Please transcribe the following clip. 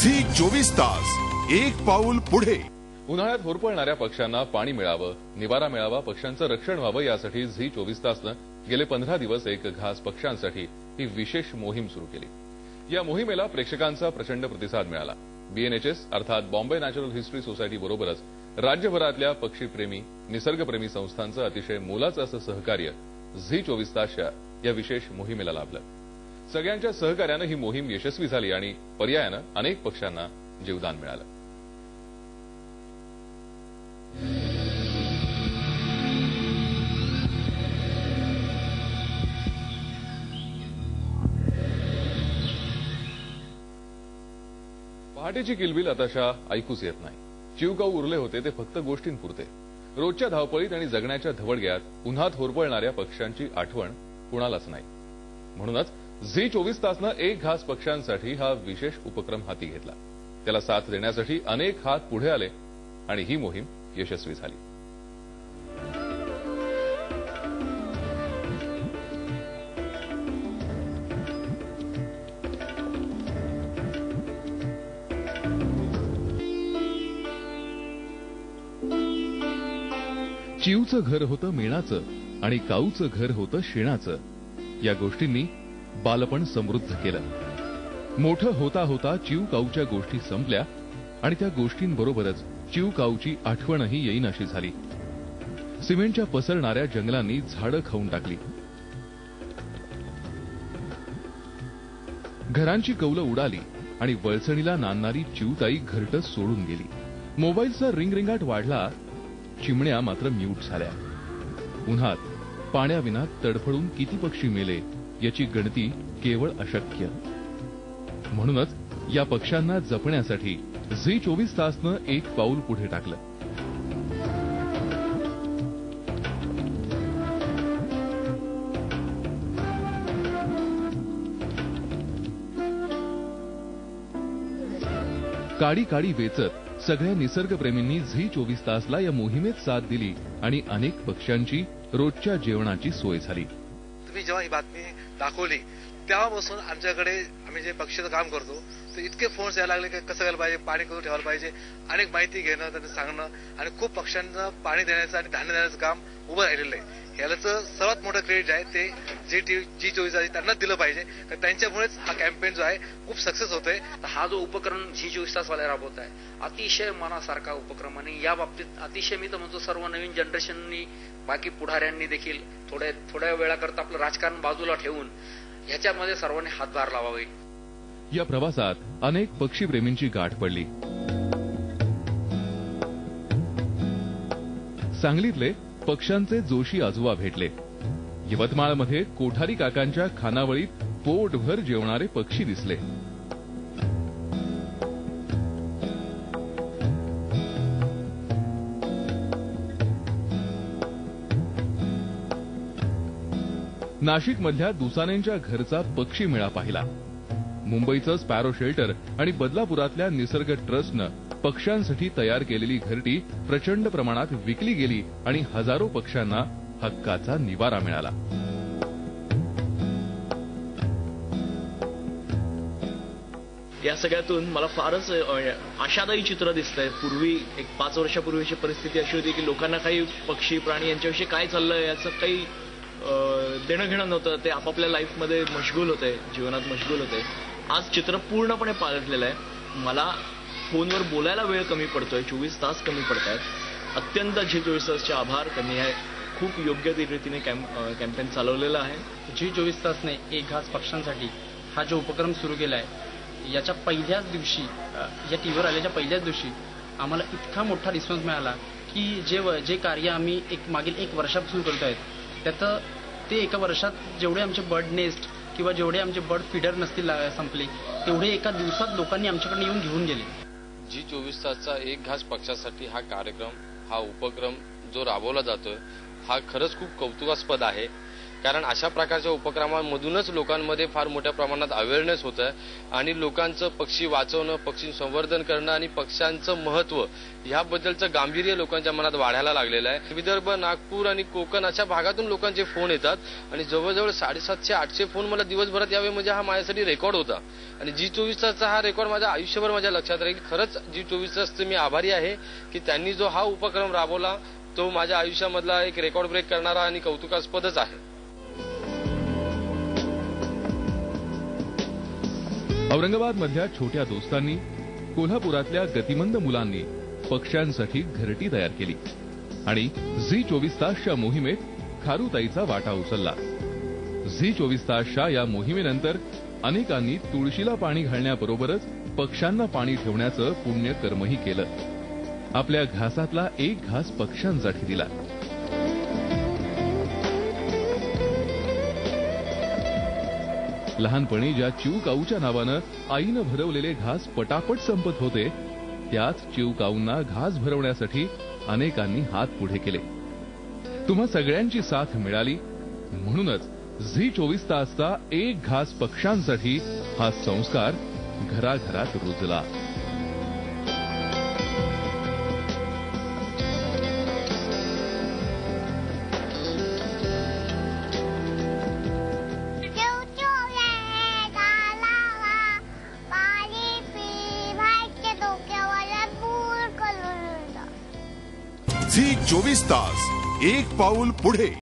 Zee 24 तास, एक पाऊल पुढे. उन्हाळ्यात होरपळणाऱ्या पक्ष्यांना पाणी मिळावं, निवारा मिळावा, पक्ष्यांचं रक्षण व्हावं यासाठी झी 24 तासनं गेले 15 दिवस एक घास पक्ष्यांसाठी ही विशेष मोहीम सुरू केली. या मोहिमेला प्रेक्षकांचा प्रचंड प्रतिसाद मिळाला. BNHS अर्थात बॉम्बे नॅचरल हिस्ट्री सोसायटी बरोबरच राज्यभरातल्या पक्षीप्रेमी, निसर्गप्रेमी संस्थांचं अतिशय मोलाचं असं सहकार्य झी 24 तासच्या या विशेष मोहिमेला लाभलं. सगळ्यांच्या सहकार्यानं ही मोहीम यशस्वी झाली आणि पर्यायानं अनेक पक्ष्यांना जीवदान मिळालं. पहाटेची किलबिल आताशा ऐकूच येत नाही. चिवकाऊ उरले होते ते फक्त गोष्टींपुरते. रोजच्या धावपळीत आणि जगण्याच्या धवडग्यात उन्हात होरपळणाऱ्या पक्ष्यांची आठवण कुणालाच नाही. म्हणूनच झी 24 तासनं एक घास पक्ष्यांसाठी हा विशेष उपक्रम हाती घेतला. त्याला साथ देण्यासाठी अनेक हात पुढे आले आणि ही मोहीम यशस्वी झाली. चिवचं घर होतं मेणाचं आणि काऊचं घर होतं शेणाचं. या गोष्टींनी बालपण समृद्ध केलं. मोठं होता होता चिव काऊच्या गोष्टी संपल्या आणि त्या गोष्टींबरोबरच चिव काऊची आठवणही येईनाशी झाली. सिमेंटच्या पसरणाऱ्या जंगलांनी झाडं खाऊन टाकली. घरांची कौलं उडाली आणि वळसणीला नांदणारी चिवताई घरटं सोडून गेली. मोबाईलचा रिंगरिंगाट वाढला. चिमण्या मात्र म्यूट झाल्या. उन्हात पाण्याविना तडफडून किती पक्षी मेले याची गणती केवळ अशक्य. म्हणूनच या पक्ष्यांना जपण्यासाठी झी 24 तासनं एक पाऊल पुढे टाकलं. काडी काडी वेचत सगळ्या निसर्गप्रेमींनी झी 24 तासला या मोहिमेत साथ दिली आणि अनेक पक्ष्यांची रोजच्या जेवणाची सोय झाली. तुम्ही जेव्हा ही बातमी दाखवली तेव्हापासून आमच्याकडे आम्ही जे पक्षीचं काम करतो ते इतके फोन्स यायला लागले की कसं करायला पाहिजे, पाणी करून ठेवायला पाहिजे, अनेक माहिती घेणं, त्यांना सांगणं आणि खूप पक्ष्यांना पाणी देण्याचं आणि धान्य देण्याचं काम उभं राहिलेलं आहे. याचं सर्वात मोठं क्रेडिट आहे ते झी 24 तास त्यांना दिलं पाहिजे. कारण त्यांच्यामुळेच हा कॅम्पेन जो आहे खूप सक्सेस होतोय. हा जो उपक्रम झी 24 तास वाले राबवत आहे अतिशय मनासारखा उपक्रम आणि या बाबतीत अतिशय मी तर म्हणतो सर्व नवीन जनरेशननी, बाकी पुढाऱ्यांनी देखील थोड्या वेळाकरता आपलं राजकारण बाजूला ठेवून ह्याच्यामध्ये सर्वांनी हातभार लावावे. या प्रवासात अनेक पक्षीप्रेमींची गाठ पडली. सांगलीतले पक्ष्यांचे जोशी आजोबा भेटले. यवतमाळमध्ये कोठारी काकांच्या खानावळीत पोटभर जेवणारे पक्षी दिसले. नाशिकमधल्या दुसानेंच्या घरचा पक्षी मेळा पाहिला. मुंबईचं स्पॅरो शेल्टर आणि बदलापुरातल्या निसर्ग ट्रस्टनं पक्ष्यांसाठी तयार केलेली घरटी प्रचंड प्रमाणात विकली गेली आणि हजारो पक्ष्यांना हक्काचा निवारा मिळाला. या सगळ्यातून मला फारच आशादायी चित्र दिसतंय. पूर्वी एक 5 वर्षापूर्वीची परिस्थिती अशी होती की लोकांना काही पक्षी प्राणी यांच्याविषयी काय चाललंय याचं काही देणं घेणं नव्हतं. ते आपापल्या लाईफमध्ये मशगूल होते, जीवनात मशगूल होते. आज चित्र पूर्णपणे पालटलेलं आहे. मला फोनवर बोलायला वेळ कमी पडतोय, 24 तास कमी पडतायत. अत्यंत झी 24 तासचे आभार. त्यांनी हे खूप योग्य रीतीने कॅम्पेन चालवलेलं आहे. झी 24 तासने एक घास पक्ष्यांसाठी हा जो उपक्रम सुरू केला आहे याच्या पहिल्याच दिवशी, या टीव्हीवर आल्याच्या पहिल्याच दिवशी आम्हाला इतका मोठा रिस्पॉन्स मिळाला की जे कार्य आम्ही मागील 1 वर्षापासून करतो आहेत त्याचं ते एका वर्षात जेवढे आमचे बर्ड नेस्ट किंवा जेवढे आमचे बर्ड फीडर नसतील संपले तेवढे एका दिवसात लोकांनी आमच्याकडे येऊन घेऊन गेले. झी 24 तासचा एक घास पक्ष्यासाठी हा कार्यक्रम, हा उपक्रम जो राबवला जातोय हा खरंच खूप कौतुकास्पद आहे. कारण अशा प्रकारच्या उपक्रमांमधूनच लोकांमध्ये फार मोठ्या प्रमाणात अवेअरनेस होत आहे आणि लोकांचं पक्षी वाचवणं, पक्षी संवर्धन करणं आणि पक्ष्यांचं महत्त्व याबद्दलचं गांभीर्य लोकांच्या मनात वाढायला लागलेलं आहे. विदर्भ, नागपूर आणि कोकण अशा भागातून लोकांचे फोन येतात आणि जवळजवळ 750-800 फोन मला दिवसभरात यावे म्हणजे हा माझ्यासाठी रेकॉर्ड होता. आणि G24 तासचा हा रेकॉर्ड माझ्या आयुष्यभर माझ्या लक्षात राहील. खरंच G24 तासचे मी आभारी आहे की त्यांनी जो हा उपक्रम राबवला तो माझ्या आयुष्यामधला एक रेकॉर्ड ब्रेक करणारा आणि कौतुकास्पदच आहे. औरंगाबादमधल्या छोट्या दोस्तांनी, कोल्हापुरातल्या गतिमंद मुलांनी पक्ष्यांसाठी घरटी तयार केली आणि G24 तासच्या मोहिमेत खारुताईचा वाटा उचलला. G24 तासच्या या मोहिमेनंतर अनेकांनी तुळशीला पाणी घालण्याबरोबरच पक्ष्यांना पाणी ठेवण्याचं पुण्य कर्मही केलं. आपल्या घासातला एक घास पक्ष्यांसाठी दिला. लहानपणी ज्या चिवकाऊच्या नावानं आईनं भरवलेले घास पटापट संपत होते, त्याच चिवकाऊंना घास भरवण्यासाठी अनेकांनी हात पुढे केले. तुम्हा सगळ्यांची साथ मिळाली म्हणूनच G24 तासचा एक घास पक्ष्यांसाठी हा संस्कार घराघरात रुजला. G24 तास, एक पाऊल पुढे.